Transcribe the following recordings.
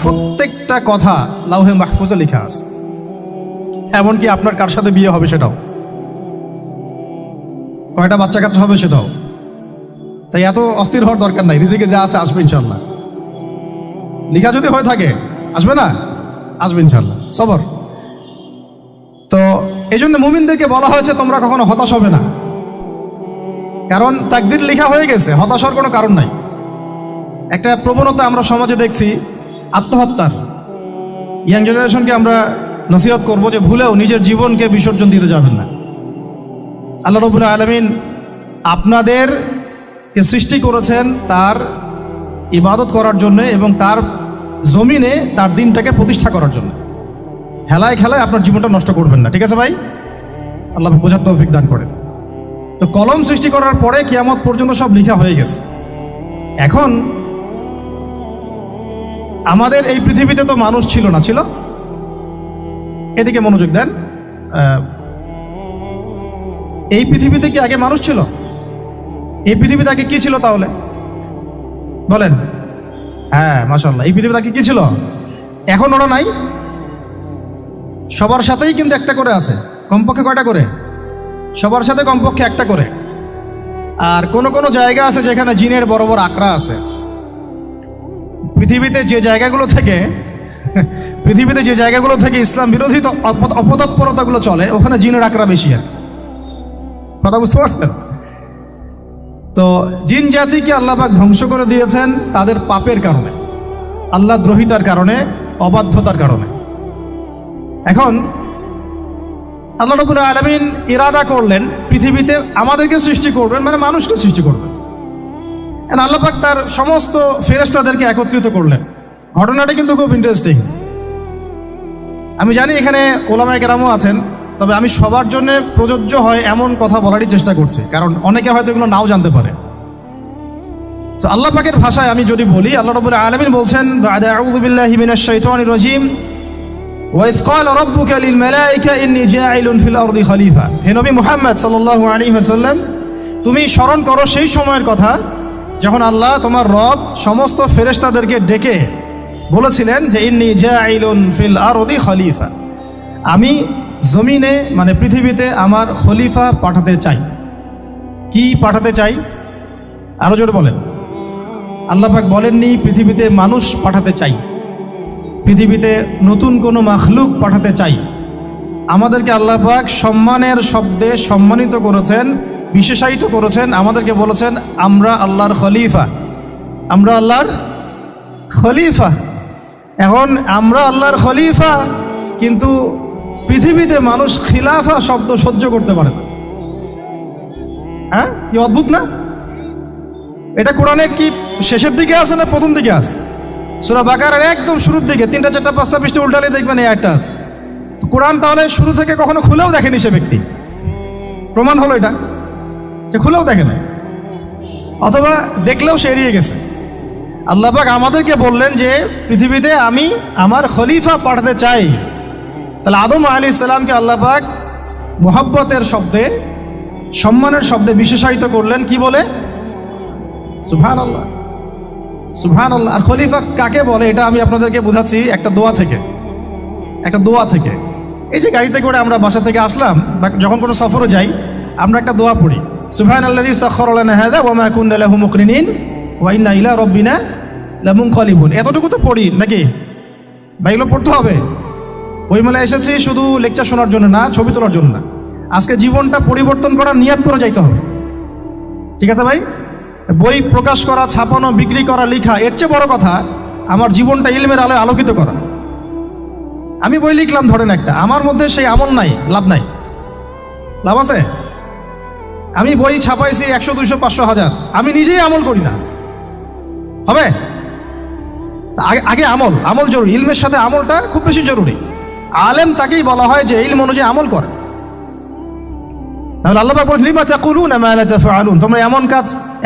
প্রত্যেকটা কথা লাউহে মাহফুজে লেখা আছে, এমনকি আপনার কার সাথে বিয়ে হবে সেটাও, কয়টা বাচ্চা কাচ্চা হবে সেটাও। তাই এত অস্থির হওয়ার দরকার নাই, রিজিকে যা আছে আসবে ইনশাল্লাহ। লেখা যদি হয়ে থাকে আসবে না, আসবে ইনশাল্লাহ, সবর। তো এই জন্য মুমিনদেরকে বলা হয়েছে তোমরা কখনো হতাশ হবে না, কারণ তাকদীর লেখা হয়ে গেছে, হতাশার কোনো কারণ নাই। একটা প্রবণতা আমরা সমাজে দেখছি আত্মহত্যার। ইয়াং জেনারেশনকে আমরা নসিহত করব যে ভুলেও নিজের জীবনকে বিসর্জন দিতে যাবেন না। আল্লাহ রাব্বুল আলামিন আপনাদেরকে সৃষ্টি করেছেন তার ইবাদত করার জন্য এবং তার জমিনে তার দিনটাকে প্রতিষ্ঠা করার জন্য। হেলায় খেলায় আপনার জীবনটা নষ্ট করবেন না, ঠিক আছে ভাই? আল্লাহ বোঝার তৌফিক দান করেন। তো কলম সৃষ্টি করার পরে কিয়ামত পর্যন্ত সব লেখা হয়ে গেছে। এখন আমাদের এই পৃথিবীতে তো মানুষ ছিল না, ছিল? এদিকে মনোযোগ দেন। এই পৃথিবীতে কি আগে মানুষ ছিল? এই পৃথিবীতে আগে কি ছিল তাহলে বলেন? হ্যাঁ, মাশাআল্লাহ। এই পৃথিবীতে আগে কি ছিল? এখন ওরা নাই? সবার সাথেই কিন্তু একটা করে আছে, কমপক্ষে কয়টা করে? সবার সাথে কমপক্ষে একটা করে। আর কোন কোন জায়গা আছে যেখানে জিনের বড় বড় আকড়া আছে। পৃথিবীতে যে জায়গাগুলো থেকে ইসলাম বিরোধী অপতৎপরতাগুলো চলে, ওখানে জিনের আকড়া বেশি। কথা বুঝতে পারছেন? তো জিন জাতিকে আল্লাহ পাক ধ্বংস করে দিয়েছেন তাদের পাপের কারণে, আল্লাহ দ্রোহিতার কারণে, অবাধ্যতার কারণে। এখন আল্লাহ রাব্বুল আলামিন ইরাদা করলেন পৃথিবীতে আমাদেরকে সৃষ্টি করবেন, মানে মানুষকে সৃষ্টি করবেন। আল্লাহ পাক তার সমস্ত ফেরেশতাদেরকে একত্রিত করলেন। ঘটনাটা কিন্তু খুব ইন্টারেস্টিং। আমি জানি এখানে ওলামায়ে কেরামও আছেন, তবে আমি সবার জন্য প্রযোজ্য হয় এমন কথা বলারই চেষ্টা করছি, কারণ অনেকে হয়তো এগুলো নাও জানতে পারে। তো আল্লাহ পাকের ভাষায় আমি যদি বলি, আল্লাহ রাব্বুল আলামিন বলছেন, বা'দা আউযু বিল্লাহি মিনাশ শাইতানির রাজীম, ওয়াইয ক্বালা রাব্বুকা লিল মালায়েকা ইন্নী জাঈলুন ফিল আরদি খলিফা। হে নবী মুহাম্মদ সাল্লাল্লাহু আলাইহি ওয়াসাল্লাম, তুমি স্মরণ করো সেই সময়ের কথা যখন আল্লাহ তোমার রব সমস্ত ফেরেশতাদেরকে ডেকে বলেছিলেন যে ইন্নী জাঈলুন ফিল আরদি খলিফা, আমি জমিনে মানে পৃথিবীতে আমার খলিফা পাঠাতে চাই। কি পাঠাতে চাই? আরো জোরে বলেন। আল্লাহ পাক বলেননি পৃথিবীতে মানুষ পাঠাতে চাই, পৃথিবীতে নতুন কোনো মাখলুক পাঠাতে চাই। আমাদেরকে আল্লাহ পাক সম্মানের শব্দে সম্মানিত করেছেন, বিশেষায়িত করেছেন। আমাদেরকে বলেছেন আমরা আল্লাহর খলিফা, আমরা আল্লাহর খলিফা। এখন আমরা আল্লাহর খলিফা, কিন্তু পৃথিবীতে মানুষ খিলাফা শব্দ সহ্য করতে পারে না। হ্যাঁ, কি অদ্ভুত না? এটা কোরআনের কি শেষের দিকে আছে না প্রথম দিকে আছে? সূরা বাকারার একদম শুরুর দিকে 3টা 4টা 5টা পৃষ্ঠা উল্টালে দেখবেন এই একটা আছে। কোরআন তাহলে শুরু থেকে কখনো খুলেও দেখেনি সে ব্যক্তি। প্রমাণ হলো এটা যে খুলেও দেখে না, অথবা দেখলেও সে এড়িয়ে গেছে। আল্লাহ পাক আমাদেরকে বললেন যে পৃথিবীতে আমি আমার খলিফা পাঠাতে চাই। তাহলে আদম আলাইহিস সালামকে আল্লাহ পাক মুহাব্বতের শব্দে, সম্মানের শব্দে বিশেষায়িত করলেন কি বলে? সুবহানাল্লাহ, সুবহানাল্লাহ। আর খলিফা কাকে বলে এটা আমি আপনাদেরকে বোঝাচ্ছি একটা দোয়া থেকে। এই যে গাড়িতে করে আমরা বাসা থেকে আসলাম বা যখন কোনো সফরে যাই, আমরা একটা দোয়া পড়ি, সুবহানাল্লাযী সাখখারা লানা হাযা ওয়া মা কুন্না লাহু মুকরিনিন ওয়া ইন্না ইলা রাব্বিনা লামুনকালিবুন। এতটুকু তো পড়ি নাকি? বা এগুলো পড়তে হবে? ওই মেলায় এসেছি শুধু লেকচার শোনার জন্য না, ছবি তোলার জন্য না। আজকে জীবনটা পরিবর্তন করার নিয়াত করে যাইতে হবে, ঠিক আছে ভাই? বই প্রকাশ করা, ছাপানো, বিক্রি করা, লেখা, এর চেয়ে বড় কথা আমার জীবনটা ইলমের আলোয় আলোকিত করা। আমি বই লিখলাম ধরেন একটা, আমার মধ্যে সেই আমল নাই, লাভ নাই। লাভ আছে? আমি বই ছাপাইছি 100, 200, 500, 1000, আমি নিজেই আমল করি না, হবে? আগে আমল জরুরি। ইলমের সাথে আমলটা খুব বেশি জরুরি। আলেম তাকেই বলা হয় যে ইলম অনুযায়ী আমল করে। তাহলে আল্লাহ পাক বলেন লিমা তাকুলুনা মা লা তাফআলুন, তোমরা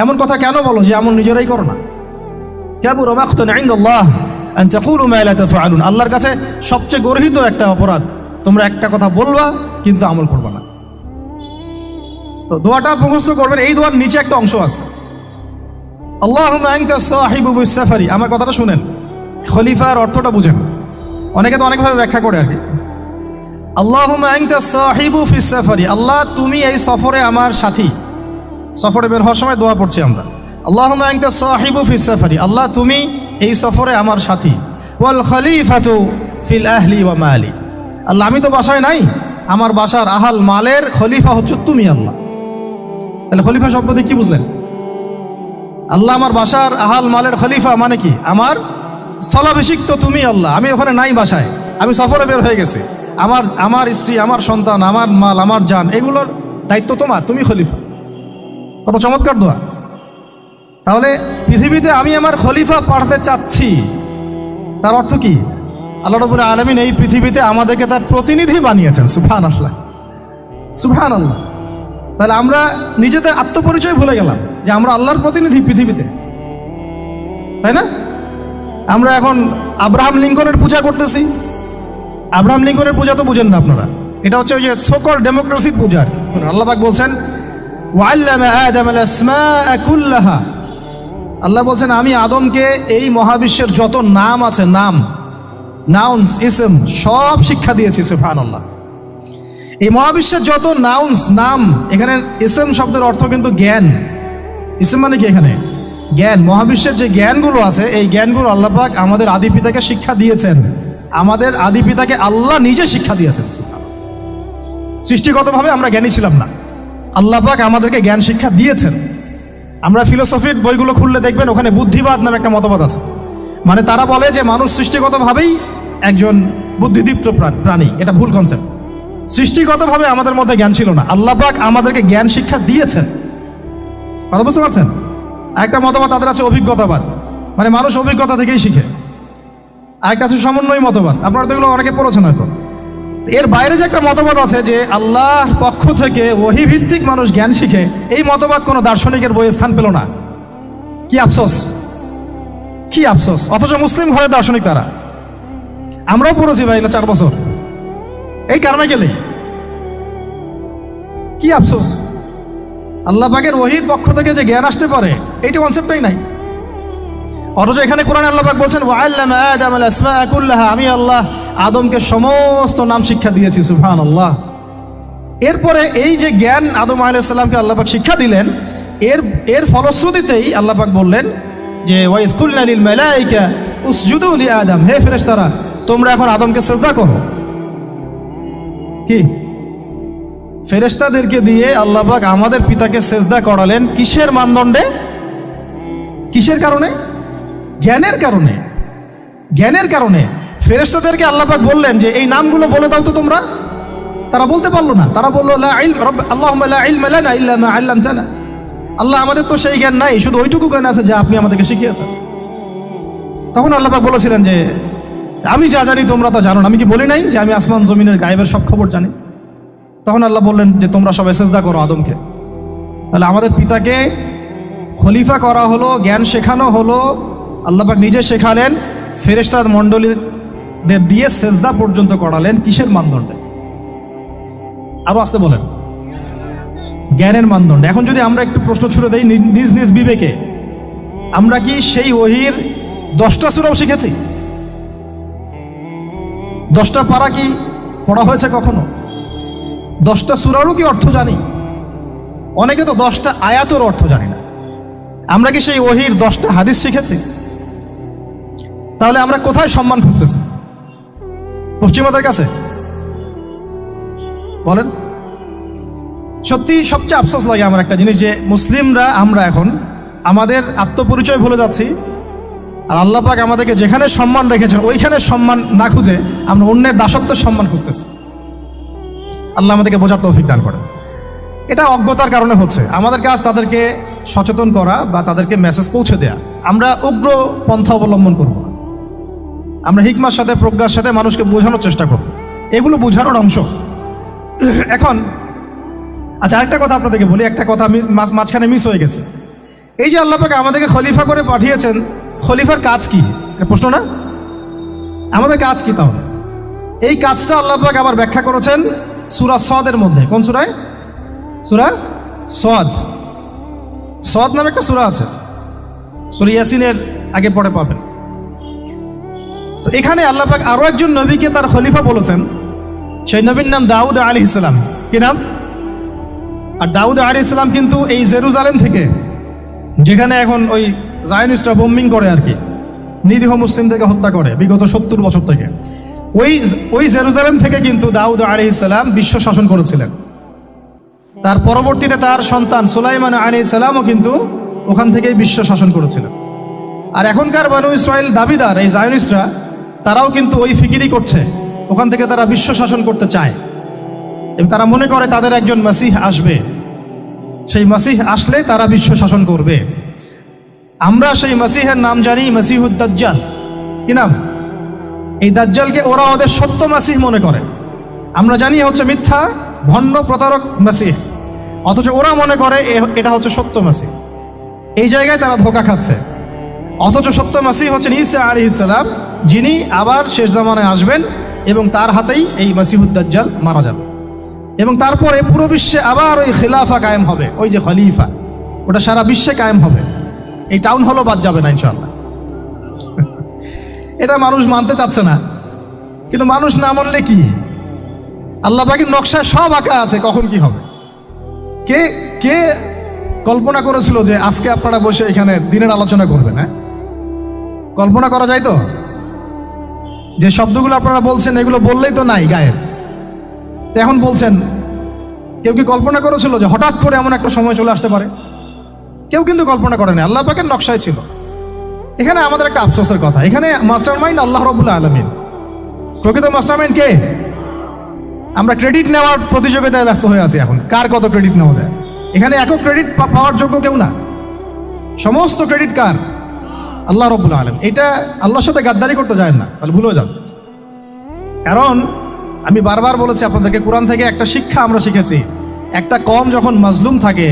এমন কথা কেন বলো যে আমল নিজেরাই করো না? কাবুরা মাকতান ইনদাল্লাহ আন তাকুলু মা লা তাফআলুন, আল্লাহর কাছে সবচেয়ে গর্হিত একটা অপরাধ তোমরা একটা কথা বলবা কিন্তু আমল করবা না। তো দোয়াটা মুখস্থ করবেন। এই দোয়ার নিচে একটা অংশ আছে, আল্লাহুম্মা আনতা সাহিবু বিস সাফারি। আমার কথাটা শুনেন, খলিফার অর্থটা বুঝেন, অনেকে তো অনেকভাবে ব্যাখ্যা করে আর কি। আল্লাহুম্মা আনতা সাহিবু ফিস সাফারি, আল্লাহ তুমি এই সফরে আমার সাথী। সফরে বের হওয়ার সময় দোয়া পড়ছি আমরা, আল্লাহুম্মা আনতা সাহিবু ফিস সাফারি, আল্লাহ তুমি এই সফরে আমার সাথী। ওয়াল খলিফাতু ফিল আহলি ওয়া মালি, আল্লাহ আমি তো বাসায় নাই, আমার বাসার আহাল মালের খলিফা হচ্ছে তুমি আল্লাহ। তাহলে খলিফা শব্দ দিয়ে কি বুঝলেন? আল্লাহ আমার বাসার আহাল মালের খলিফা মানে কি? আমার স্থলাভিষিক্ত তুমি আল্লাহ, আমি ওখানে নাই বাসায়, আমি সফরে বের হয়ে গেছি, আমার স্ত্রী, আমার সন্তান, আমার মাল, আমার জান, এগুলোর দায়িত্ব তোমার, তুমি খলিফা। কত চমৎকার দোয়া। তাহলে পৃথিবীতে আমি আমার খলিফা পাঠাতে চাচ্ছি, তার অর্থ কি? আল্লাহ রাব্বুল আলামিন এই পৃথিবীতে আমাদেরকে তার প্রতিনিধি বানিয়েছেন। সুবহানাল্লাহ, সুবহানাল্লাহ। তাহলে আমরা নিজেদের আত্মপরিচয় ভুলে গেলাম যে আমরা আল্লাহর প্রতিনিধি পৃথিবীতে, তাই না? আমরা এখন আব্রাহাম লিঙ্কনের পূজা করতেছি। আব্রাহাম লিঙ্কনের পূজা তো বুঝেন না আপনারা, এটা হচ্ছে ওই যে সকল ডেমোক্রেসির পূজা। আল্লাহ পাক বলছেন ওয়াল্লামা আদামাল আসমাআ কুল্লাহা, আল্লাহ বলছেন আমি আদমকে এই মহাবিশ্বের যত নাম আছে, নাউন্স, ইসম, সব শিক্ষা দিয়েছি। সুবহানাল্লাহ। এই মহাবিশ্বের যত নাম, এখানে ইসম শব্দের অর্থ কিন্তু জ্ঞান। ইসম মানে কি? এখানে জ্ঞান। মহাবিশ্বের যে জ্ঞানগুলো আছে, এই জ্ঞানগুলো আল্লাহ পাক আমাদের আদি পিতাকে শিক্ষা দিয়েছেন। আমাদের আদি পিতাকে আল্লাহ নিজে শিক্ষা দিয়েছেন। সৃষ্টিগতভাবে আমরা জ্ঞানী ছিলাম না, আল্লাহ পাক আমাদেরকে জ্ঞান শিক্ষা দিয়েছেন। আমরা ফিলোসফির বইগুলো খুললে দেখবেন ওখানে বুদ্ধিবাদ নামে একটা মতবাদ আছে। মানে তারা বলে যে মানুষ সৃষ্টিগতভাবেই একজন বুদ্ধিদীপ্ত প্রাণী। এটা ভুল কনসেপ্ট। সৃষ্টিগতভাবে আমাদের মধ্যে জ্ঞান ছিল না, আল্লাহ পাক আমাদেরকে জ্ঞান শিক্ষা দিয়েছেন। কথা বুঝতে পারছেন? একটা মতবাদ তাদের আছে অভিজ্ঞতাবাদ, মানে মানুষ অভিজ্ঞতা থেকেই শিখে। আরেকটা আছে সমন্বয় মতবাদ, আপনারা তো এগুলো অনেকে পড়েছেন হয়তো। এর বাইরে যে একটা মতবাদ আছে যে আল্লাহ পক্ষ থেকে ওহী ভিত্তিক মানুষ জ্ঞান শিখে, এই মতবাদ কোনো দার্শনিকের বইয়ে স্থান পেল না। কি আফসোস, কি আফসোস। অথচ মুসলিম ঘরের দার্শনিক তারা। আমরাও পড়েছি ভাই 4 বছর এই কারণে গেলে। কি আফসোস, আল্লাহ পাকের ওহীর পক্ষ থেকে যে জ্ঞান আসতে পারে এইটা কনসেপ্টটাই নাই। অথচ এখানে কোরআনে আল্লাহ পাক বলছেন ওয়াল্লামা আদামাল আসমাআ কুল্লাহা, আমি আল্লাহ আদমকে সমস্ত নাম শিক্ষা দিয়েছি। সুবহানাল্লাহ। এরপরে এই যে জ্ঞান আদম আলাইহিস সালামকে আল্লাহ পাক শিক্ষা দিলেন, এর ফলশ্রুতিতেই আল্লাহ পাক বললেন যে ওয়াইয কুলনা লিল মালাইকা উসজুদু লি আদম, হে ফেরেশতারা তোমরা এখন আদমকে সিজদা করো। কি ফেরেশতাদেরকে দিয়ে আল্লাহ পাক আমাদের পিতাকে সিজদা করালেন কিসের মানদণ্ডে? কিসের কারণে? জ্ঞানের কারণে। জ্ঞানের কারণে ফেরেশতাদেরকে আল্লাহ পাক বললেন যে এই নামগুলো বলে দাও তো তোমরা। তারা বলতে পারলো না, তারা বললো লা ইলম আল্লাহুম্মা লা ইলমা লানা ইল্লা মা আল্লামতানা, আল্লাহ আমাদের তো সেই জ্ঞান নাই, শুধু ওইটুকু জ্ঞান আছে যা আপনি আমাদেরকে শিখিয়েছেন। তখন আল্লাহ পাক বলেছিলেন যে আমি যা জানি তোমরা তা জানো না, আমি কি বলি নাই যে আমি আসমান জমিনের গায়েবের সব খবর জানি? তখন আল্লাহ বললেন যে তোমরা সবাই সিজদা করো আদমকে। তাহলে আমাদের পিতাকে খলিফা করা হলো, জ্ঞান শেখানো হলো, আল্লাহ পাক নিজে শেখালেন, ফেরেশতা মণ্ডলীদের দিয়ে সিজদা পর্যন্ত করালেন। কিসের মানদণ্ডে? আরো আসতে বলেন, জ্ঞানের মানদণ্ডে। এখন যদি আমরা একটু প্রশ্ন ছুড়ে দেই নিজ নিজ বিবেকে, আমরা কি সেই ওহীর 10টা সূরাও শিখেছি? 10টা পারা কি পড়া হয়েছে কখনো? 10টা সূরারও কি অর্থ জানি? অনেকে তো 10টা আয়াতের অর্থ জানি না। আমরা কি সেই ওহীর 10টা হাদিস শিখেছি? তাহলে আমরা কোথায় সম্মান খুঁজতেছি? পশ্চিমাদের কাছে? বলেন। সত্যি সবচেয়ে আফসোস লাগে আমার একটা জিনিস, যে মুসলিমরা আমরা এখন আমাদের আত্মপরিচয় ভুলে যাচ্ছি, আর আল্লাহ পাক আমাদেরকে যেখানে সম্মান রেখেছেন ওইখানে সম্মান না খুঁজে আমরা অন্যের দাসত্বের সম্মান খুঁজতেছি। আল্লাহ আমাদেরকে বোঝার তৌফিক দান করেন। এটা অজ্ঞতার কারণে হচ্ছে। আমাদের কাজ তাদেরকে সচেতন করা বা তাদেরকে মেসেজ পৌঁছে দেয়া। আমরা উগ্র পন্থা অবলম্বন করব না, আমরা হিকমার সাথে প্রজ্ঞার সাথে মানুষকে বোঝানোর চেষ্টা করব। এগুলো বোঝানোর অংশ। এখন আচ্ছা, আরেকটা কথা আপনাদেরকে বলি, একটা কথা আমি মাঝখানে মিস হয়ে গেছে। এই যে আল্লাহ পাক আমাদেরকে খলিফা করে পাঠিয়েছেন, খলিফার কাজ কি? প্রশ্ন না? আমাদের কাজ কি তাহলে? এই কাজটা আল্লাহ পাক আবার ব্যাখ্যা করেছেন সূরা সদের মধ্যে। কোন সূরায়? সূরা সদ। সদ নামে একটা সূরা আছে, সূরা ইয়াসিনের আগে পড়ে পাবেন। তো এখানে আল্লাহ পাক আরো একজন নবীকে তার খলিফা বলেছেন, সেই নবীর নাম দাউদ আলাইহিস সালাম। কি নাম? আর দাউদ আলাইহিস সালাম কিন্তু এই জেরুজালেম থেকে, যেখানে এখন ওই জায়নিস্টরা বোম্বিং করে আর কি, নিরীহ মুসলিমদেরকে হত্যা করে বিগত 70 বছর থেকে, ওই জেরুজালেম থেকে কিন্তু দাউদ আলাইহিস সালাম বিশ্ব শাসন করেছিলেন। তার পরবর্তীতে তার সন্তান সুলাইমান আলাইহিস সালামও কিন্তু ওখান থেকেই বিশ্ব শাসন করেছিলেন। আর এখনকার বানু ইসরাইল দাবিদার এই জায়নিস্টরা, তারাও কিন্তু ওই ফিকিরই করছে, ওখান থেকে তারা বিশ্ব শাসন করতে চায় এবং তারা মনে করে তাদের একজন মাসিহ আসবে, সেই মাসিহ আসলে তারা বিশ্ব শাসন করবে। আমরা সেই মাসিহের নাম জানি মাসিহুদ দাজ্জাল। কি নাম? এই দাজ্জালকে ওরা ওদের সত্য মাসিহ মনে করে, আমরা জানি হচ্ছে মিথ্যা ভণ্ড প্রতারক মাসিহ, অথচ ওরা মনে করে এটা হচ্ছে সত্য মাসিহ। এই জায়গায় তারা ধোঁকা খাচ্ছে। অথচ সত্য মাসিহ হচ্ছেন ঈসা আলাইহিস সালাম, যিনি আবার শেষ জামানায় আসবেন এবং তার হাতেই এই মাসিহুদ দাজ্জাল মারা যাবে এবং তারপরে পুরো বিশ্বে আবার ওই খিলাফা কায়েম হবে। ওই যে খলিফা, ওটা সারা বিশ্বে কায়েম হবে, এই টাউন হলও বাদ যাবে না ইনশাআল্লাহ। এটা মানুষ মানতে চাচ্ছে না, কিন্তু মানুষ না মানলে কি, আল্লাহ পাকের নকশায় সব আঁকা আছে কখন কি হবে। কে কে কল্পনা করেছিল যে আজকে আপনারা বসে এখানে দিনের আলোচনা করবেন? হ্যাঁ, কল্পনা করা যায় তো? যে শব্দগুলো আপনারা বলছেন এগুলো বললেই তো নাই গায়েব, তো এখন বলছেন। কেউ কি কল্পনা করেছিল যে হঠাৎ করে এমন একটা সময় চলে আসতে পারে? কেউ কিন্তু কল্পনা করেনি, আল্লাহ পাকের নকশায় ছিল। এখানে আমাদের একটা আফসোসের কথা, এখানে মাস্টার মাইন্ড আল্লাহ রাব্বুল আলামিন। প্রকৃত মাস্টার মাইন্ড কে? আমরা ক্রেডিট নেওয়ার প্রতিযোগিতায় ব্যস্ত হয়ে আছি এখন, কার কত ক্রেডিট নেওয়া যায়। এখানে একক ক্রেডিট পাওয়ার যোগ্য কেউ না, সমস্ত ক্রেডিট কার? আল্লাহ রাব্বুল আলামিন। এটা আল্লাহর সাথে গাদ্দারি করতে যায় না, তাহলে ভুলে যান। কারণ আমি বারবার বলেছি আপনাদেরকে, কোরআন থেকে একটা শিক্ষা আমরা শিখেছি, একটা কম যখন মাজলুম থাকে,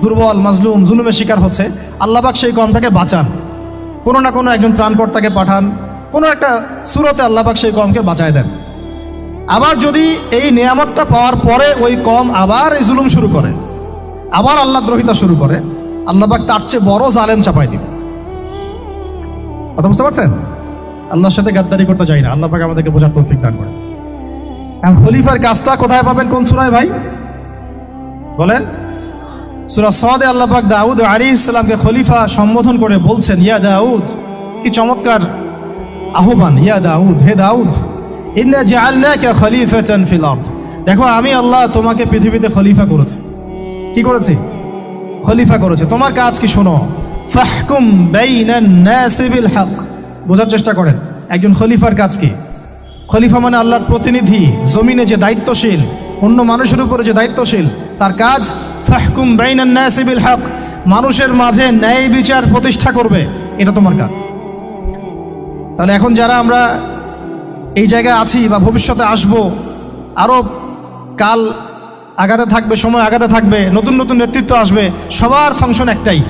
দুর্বল মাজলুম জুলুমের শিকার হচ্ছে, আল্লাহ পাক সেই কমটাকে বাঁচান, কোনো না কোনো একজন ত্রাণকর্তাকে পাঠান, কোনো একটা সূরতে আল্লাহ পাক সেই কমকে বাঁচায় দেন। আবার যদি এই নিয়ামতটা পাওয়ার পরে ওই কম আবার এই জুলুম শুরু করে, আবার আল্লাহ দ্রোহিতা শুরু করে, আল্লাহ পাক তার চেয়ে বড় জালেম চাপাই দিবে। কথা বুঝতে পারছেন? আল্লাহর সাথে গাদ্দারি করতে চাই না, আল্লাহ পাক আমাদেরকে বোঝার তৌফিক দান করেন। এখন খলিফার কাজটা কোথায় পাবেন? কোন সূরায় ভাই বলেন? সূরা সাদে আল্লাহ পাক দাউদ আলাইহিস সালামকে খলিফা সম্বোধন করে বলছেন, ইয়া দাউদ, কি চমৎকার আহ্বান, ইয়া দাউদ, হে দাউদ, ইন্না জাআলনাকা খলিফাতান ফিল আরদ। দেখো আমি আল্লাহ তোমাকে পৃথিবীতে খলিফা করেছি। কি করেছি? খলিফা করেছে। তোমার কাজ কি শোনো, ফাহকুম বাইনান নাসি বিল হক। বোঝার চেষ্টা করেন একজন খলিফার কাজ কি। খলিফা মানে আল্লাহর প্রতিনিধি, জমিনে যে দায়িত্বশীল, অন্য মানুষের উপরে যে দায়িত্বশীল, তার কাজ ফাহকুম বাইনান নাসি বিল হক, মানুষের মাঝে ন্যায় বিচার প্রতিষ্ঠা করবে, এটা তোমার কাজ। তাহলে এখন যারা আমরা এই জায়গায় আছি বা ভবিষ্যতে আসব, আরও কাল আগাতে থাকবে, সময় আগাতে থাকবে, নতুন নতুন নেতৃত্ব আসবে, সবার ফাংশন একটাই,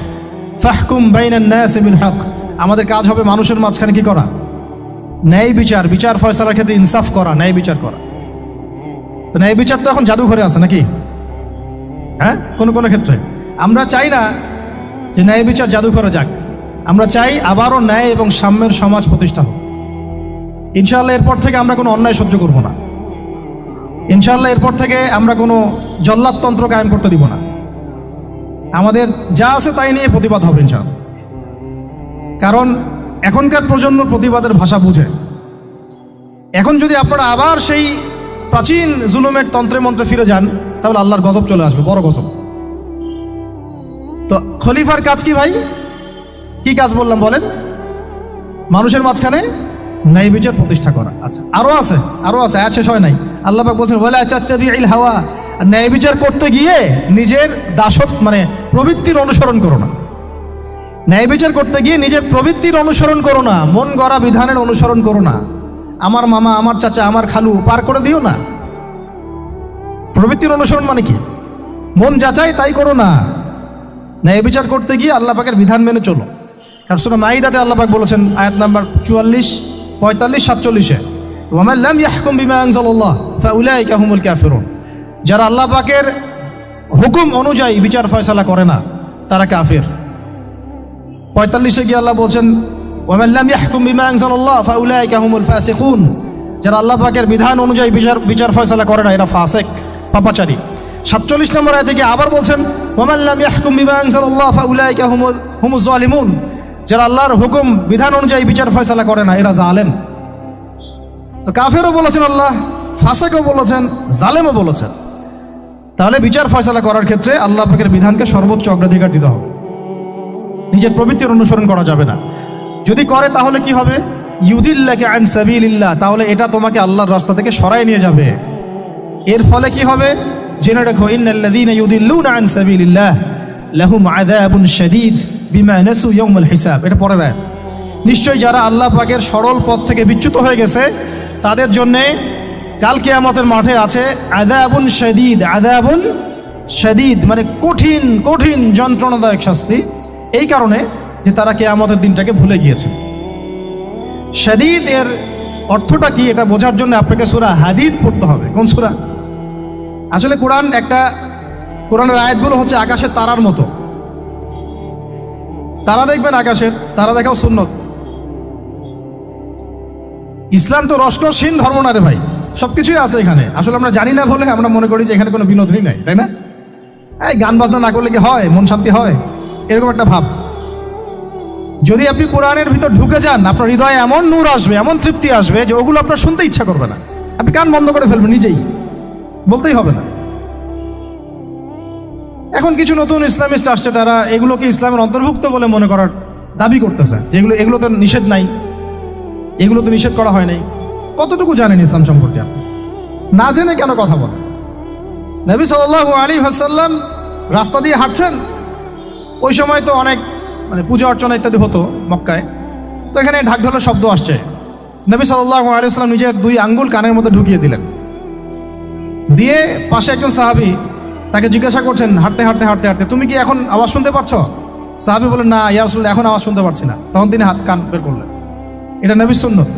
ফাহকুম বাইনান নাসি বিল হক। আমাদের কাজ হবে মানুষের মাঝখানে কি করা? ন্যায় বিচার, বিচার ফয়সালার ক্ষেত্রে ইনসাফ করা, ন্যায় বিচার করা। তো ন্যায় বিচার তো এখন জাদুঘরে আছে নাকি? হ্যাঁ, কোনো কোনো ক্ষেত্রে আমরা চাই না যে ন্যায় বিচার জাদুঘরে যাক, আমরা চাই আবারও ন্যায় এবং সাম্যের সমাজ প্রতিষ্ঠা হোক। ইনশাআল্লাহ এরপর থেকে আমরা কোনো অন্যায় সহ্য করব না। ইনশাআল্লাহ এরপর থেকে আমরা কোনো জল্লাদতন্ত্র কায়েম করতে দিব না। আমাদের যা আছে তাই নিয়ে প্রতিবাদ হবে ইনশাআল্লাহ। কারণ এখনকার প্রজন্ম প্রতিবাদের ভাষা বুঝে। এখন যদি আপনারা আবার সেই প্রাচীন জুলুমের তন্ত্রে মন্ত্রে ফিরে যান, তাহলে আল্লাহর গজব চলে আসবে, বড় গজব। তো খলিফার কাজ কি ভাই? কি কাজ বললাম বলেন? মানুষের মাঝখানে ন্যায় বিচার প্রতিষ্ঠা করা। আচ্ছা, আরো আছে, আয়াত শেষ হয় নাই। আল্লাহ পাক বলছেন, ওয়ালা তাত্তাবিউল হাওয়া। ন্যায় বিচার করতে গিয়ে নিজের দাসত্ব মানে প্রবৃত্তির অনুসরণ করো না। ন্যায় বিচার করতে গিয়ে নিজের প্রবৃত্তির অনুসরণ করো না, মন গড়া বিধানের অনুসরণ করো না। আমার মামা, আমার চাচা, আমার খালু পার করে দিও না। প্রবৃত্তির অনুসরণ মানে কি? মন যাচাই তাই করো না। ন্যায় বিচার করতে গিয়ে আল্লাহ পাকের বিধান মেনে চলো। কারণ সূরা মাইদাতে আল্লাহ পাক বলেছেন, আয়াত নাম্বার 44, 45, 47-এ, ওয়া মান লাম ইয়াহকুম বিমা আনজালাল্লাহ ফাউলাইকা হুমুল কাফিরুন। যারা আল্লাহ পাকের হুকুম অনুযায়ী বিচার ফয়সালা করে না, তারা কাফির। 45-এ গিয়ে আল্লাহ বলছেন, ওয়ামান লাম ইয়াহকুম বিমা আনজালাল্লাহ ফাউলাইকা হুমুল ফাসিকুন, যারা আল্লাহ পাকের বিধান অনুযায়ী বিচার ফয়সালা করে না এরা ফাসিক, পাপাচারী। 47 নম্বর আয়াতে থেকে আবার বলছেন ওয়ামান লাম ইয়াহকুম বিমা আনজালাল্লাহ ফাউলাইকা হুমুজ জালিমুন, যারা আল্লাহর হুকুম বিধান অনুযায়ী বিচার ফয়সালা করে না এরা জালেম। তো কাফেরও বলেছেন আল্লাহ, ফাসিকও বলেছেন, জালেমও বলেছেন। তাহলে বিচার ফয়সালা করার ক্ষেত্রে আল্লাহ পাকের বিধানকে সর্বোচ্চ অগ্রাধিকার দিতে হবে, নিজের প্রবৃত্তির অনুসরণ করা যাবে না। যদি করে তাহলে কি হবে? ইউদিল্লাকা আন সাবিলিল্লাহ, তাহলে এটা তোমাকে আল্লাহর রাস্তা থেকে সরায় নিয়ে যাবে। এর ফলে কি হবে? জেনে রাখো, ইন্নাল্লাযীনা ইউদিল্লুনা আন সাবিলিল্লাহ লাহুম আযাবুন শাদীদ বিমা নাসু ইয়াউমাল হিসাব। এটা পরে দেয়, নিশ্চয়ই যারা আল্লাহ পাকের সরল পথ থেকে বিচ্যুত হয়ে গেছে তাদের জন্যে কাল কিয়ামতের মাঠে আছে আযাবুন শাদীদ। আযাবুন শাদীদ মানে কঠিন কঠিন যন্ত্রণাদায়ক শাস্তি, এই কারণে যে তারা কিয়ামতের দিনটাকে ভুলে গিয়েছে। শাদীদ এর অর্থটা কি এটা বোঝার জন্য আপনাকে সূরা হাদীদ পড়তে হবে। কোন সূরা? আসলে কোরআনের আয়াতগুলো হচ্ছে আকাশের তারার মতো। তারা দেখবেন আকাশের, তারা দেখাও সুন্নত। ইসলাম তো রসকসহীন ধর্ম না রে ভাই, সবকিছুই আছে এখানে। আসলে আমরা জানি না বলে আমরা মনে করি যে এখানে কোনো বিনোদনই নাই, তাই না? এই গান বাজনা না করলে কি হয়, মন শান্তি হয়, এরকম একটা ভাব। যদি আপনি কোরআনের ভিতর ঢুকে যান, আপনার হৃদয়ে এমন নূর আসবে, এমন তৃপ্তি আসবে যে ওগুলো আপনার শুনতে ইচ্ছা করবে না, আপনি কান বন্ধ করে ফেলবেন, নিজেই বলতেই হবে না। এখন কিছু নতুন ইসলামিস্ট আসছে, তারা এগুলোকে ইসলামের অন্তর্ভুক্ত বলে মনে করার দাবি করতেছে যে এগুলো তো নিষেধ নাই, এগুলো তো নিষেধ করা হয় নাই। কতটুকু জানেন ইসলাম সম্পর্কে আপনি? না জেনে কেন কথা বলেন? নবী সাল্লাল্লাহু আলাইহি ওয়াসাল্লাম রাস্তা দিয়ে হাঁটছেন, ওই সময় তো অনেক পূজা অর্চনা ইত্যাদি হতো মক্কায়। তো এখানে ঢাক ঢোলের শব্দ আসছে, নবী সাল্লাল্লাহু আলাইহি ওয়াসাল্লাম নিজের 2 আঙ্গুল কানের মধ্যে ঢুকিয়ে দিলেন। দিয়ে পাশে একজন সাহাবী তাকে জিজ্ঞাসা করছেন হাঁটতে হাঁটতে হাঁটতে হাঁটতে, তুমি কি এখন আওয়াজ শুনতে পাচ্ছ? সাহাবী বলেন, না ইয়া রাসূলুল্লাহ, এখন আওয়াজ শুনতে পাচ্ছি না। তখন তিনি কান বের করলেন। এটা নবীর সুন্নত।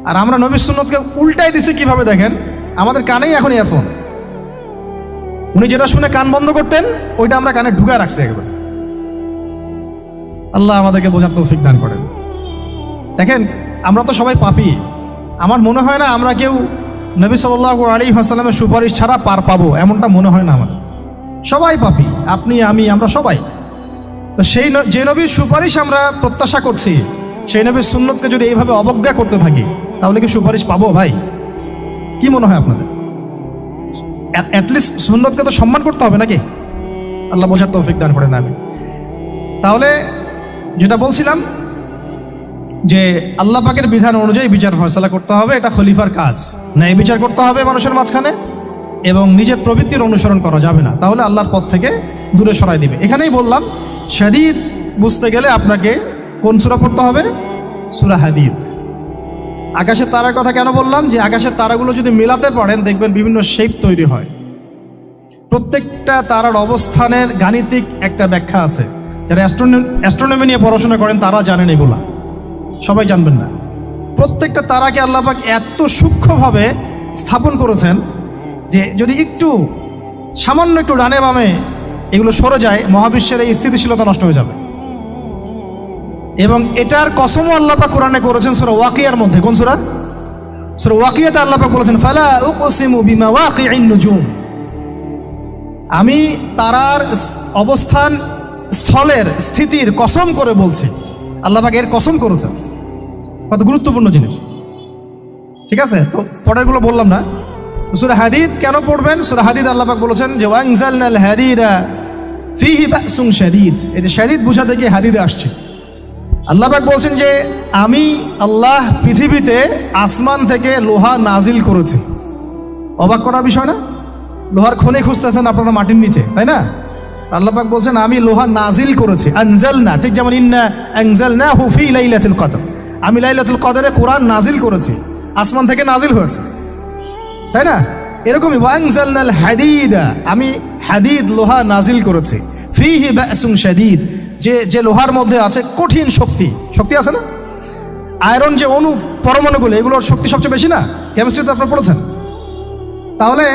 আর আমরা নবীর সুন্নতকে উল্টাই দিছি কিভাবে দেখেন, আমাদের কানেই এখন ইয়ারফোন। উনি যেটা শুনে কান বন্ধ করতেন ওইটা আমরা কানে ঢুকায় রাখছি একেবারে। আল্লাহ আমাদেরকে বোঝার তৌফিক দান করেন। দেখেন, আমরা তো সবাই পাপী। আমার মনে হয় না আমরা কেউ নবী সাল্লাল্লাহু আলাইহি ওয়াসাল্লামের সুপারিশ ছাড়া পার পাবো, এমনটা মনে হয় না আমাদের। সবাই পাপী, আপনি আমি আমরা সবাই। তো যে নবীর সুপারিশ আমরা প্রত্যাশা করছি, সেই নবীর সুন্নতকে যদি এইভাবে অবজ্ঞা করতে থাকি তাহলে কি সুপারিশ পাবো ভাই? কি মনে হয় আপনাদের? অ্যাটলিস্ট সুন্নতকে তো সম্মান করতে হবে নাকি? আল্লাহ বোঝার তৌফিক দান করেন। আমি তাহলে যেটা বলছিলাম যে আল্লাহ পাকের বিধান অনুযায়ী বিচার ফয়সালা করতে হবে, এটা খলিফার কাজ। ন্যায় বিচার করতে হবে মানুষের মাঝখানে, এবং নিজের প্রবৃত্তির অনুসরণ করা যাবে না, তাহলে আল্লাহর পথ থেকে দূরে সরাই দিবে। এখানেই বললাম শাদীদ বুঝতে গেলে আপনাকে কোন সূরা পড়তে হবে? সূরা হাদীদ। আকাশের তারার কথা কেন বললাম? যে আকাশের তারাগুলো যদি মেলাতে পারেন দেখবেন বিভিন্ন শেপ তৈরি হয়। প্রত্যেকটা তারার অবস্থানের গাণিতিক একটা ব্যাখ্যা আছে। যারা অ্যাস্ট্রোনমি নিয়ে পড়াশোনা করেন তারা জানেন, এগুলা সবাই জানবেন না। প্রত্যেকটা তারাকে আল্লাহ পাক এত সূক্ষ্মভাবে স্থাপন করেছেন যে যদি সামান্য একটু ডানে বামে এগুলো সরে যায়, মহাবিশ্বের এই স্থিতিশীলতা নষ্ট হয়ে যাবে। এবং এটার কসমও আল্লাহ পাক কোরআনে করেছেন সূরা ওয়াকিয়ার মধ্যে। কোন সূরা? সূরা ওয়াকিয়াতে আল্লাহ পাক বলেছেন, ফালা উকসিমু বিমাওয়াকিইন নুজুম, আমি তারার অবস্থান স্থলের স্থিতির কসম করে বলছি। আল্লাহ পাক এর কসম করেছেন। কত গুরুত্বপূর্ণ জিনিস, ঠিক আছে? তো পরেরগুলো বললাম না। সূরা হাদীদ কেন পড়বেন? সূরা হাদীদ আল্লাহ পাক বলেছেন যে ওয়ানজালনাল হাদীদা ফীহি বাসুন শাদীদ। এই যে শাদীদ বুঝাতে গিয়ে হাদীদে আসছে। আল্লাহ পাক বলছেন যে আমি আল্লাহ পৃথিবীতে আসমান থেকে লোহা নাজিল করেছি। অবাক করার বিষয় না? লোহার খনি খুঁজতেছেন আপনারা মাটির নিচে, তাই না? আল্লাহ পাক বলছেন আমি লোহা নাজিল করেছি। আনজালনা, ঠিক যেমন ইন্না আনজালনাহু ফী লাইলাতুল কদর, আমি লাইলাতুল কদরে কোরআন নাজিল করেছি, আসমান থেকে নাজিল হয়েছে, তাই না? এরকমই ওয়ানজালনাল হাদীদা, আমি হাদীদ লোহা নাজিল করেছি। ফীহি বাসুন শাদীদ, যে লোহার মধ্যে আছে কঠিন শক্তি আছে না? আয়রন যে অণু পরমাণুগুলো, এগুলোর শক্তি সবচেয়ে বেশি না? কেমিস্ট্রিতে আপনারা পড়েছেন। তাহলে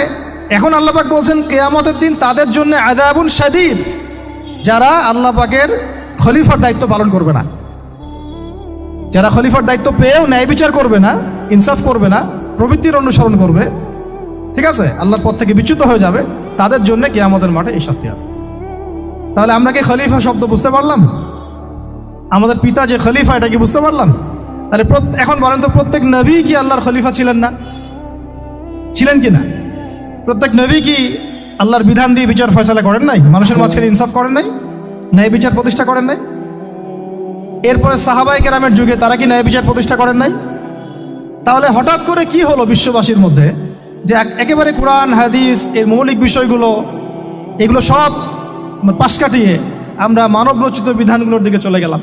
এখন আল্লাহ পাক বলছেন কিয়ামতের দিন তাদের জন্য আযাবুন শাদীদ, যারা আল্লাহ পাকের খলিফার দায়িত্ব পালন করবে না। যারা খলিফার দায়িত্ব পেয়েও ন্যায় বিচার করবে না, ইনসাফ করবে না, প্রবৃত্তির অনুসরণ করবে, ঠিক আছে, আল্লাহর পথ থেকে বিচ্যুত হয়ে যাবে, তাদের জন্য কিয়ামতের মাঠে এই শাস্তি আছে। তাহলে আমরা কি খলিফা শব্দ বুঝতে পারলাম? আমাদের পিতা যে খলিফা, এটা কি বুঝতে পারলাম? তাহলে এখন বলেন তো, প্রত্যেক নবী কি আল্লাহর খলিফা ছিলেন না? ছিলেন কি না? প্রত্যেক নবী কি আল্লাহর বিধান দিয়ে বিচার ফয়সালা করেন নাই? মানুষের মাঝখানে ইনসাফ করেন নাই? ন্যায় বিচার প্রতিষ্ঠা করেন নাই? এরপরে সাহাবায়ে কেরামের যুগে তারা কি ন্যায় বিচার প্রতিষ্ঠা করেন নাই? তাহলে হঠাৎ করে কি হলো বিশ্ববাসীর মধ্যে যে একেবারে কোরআন হাদিস এর মৌলিক বিষয়গুলো এগুলো সব পাশ কাটিয়ে আমরা মানব রচিত বিধানগুলোর দিকে চলে গেলাম?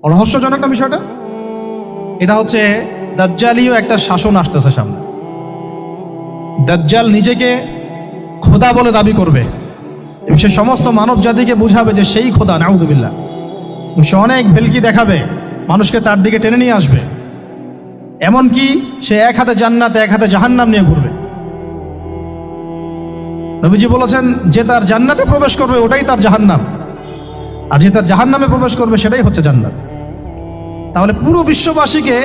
রহস্যজনক না বিষয়টা? এটা হচ্ছে দাজ্জালীয় একটা শাসন আসতেছে সামনে। দাজ্জাল নিজেকে খোদা বলে দাবি করবে, সে সমস্ত মানব জাতিকে বুঝাবে যে সেই খোদা, নাউযুবিল্লাহ। সে অনেক ভেলকি দেখাবে, মানুষকে তার দিকে টেনে নিয়ে আসবে। এমনকি সে এক হাতে জান্নাত এক হাতে জাহান্নাম নিয়ে ঘুরবে। নবীজি বলেছেন, যে তার জান্নাতে প্রবেশ করবে ওটাই তার জাহান্নাম, আর যে তার জাহান্নামে প্রবেশ করবে সেটাই হচ্ছে জান্নাত। তাহলে পুরো বিশ্ববাসীকে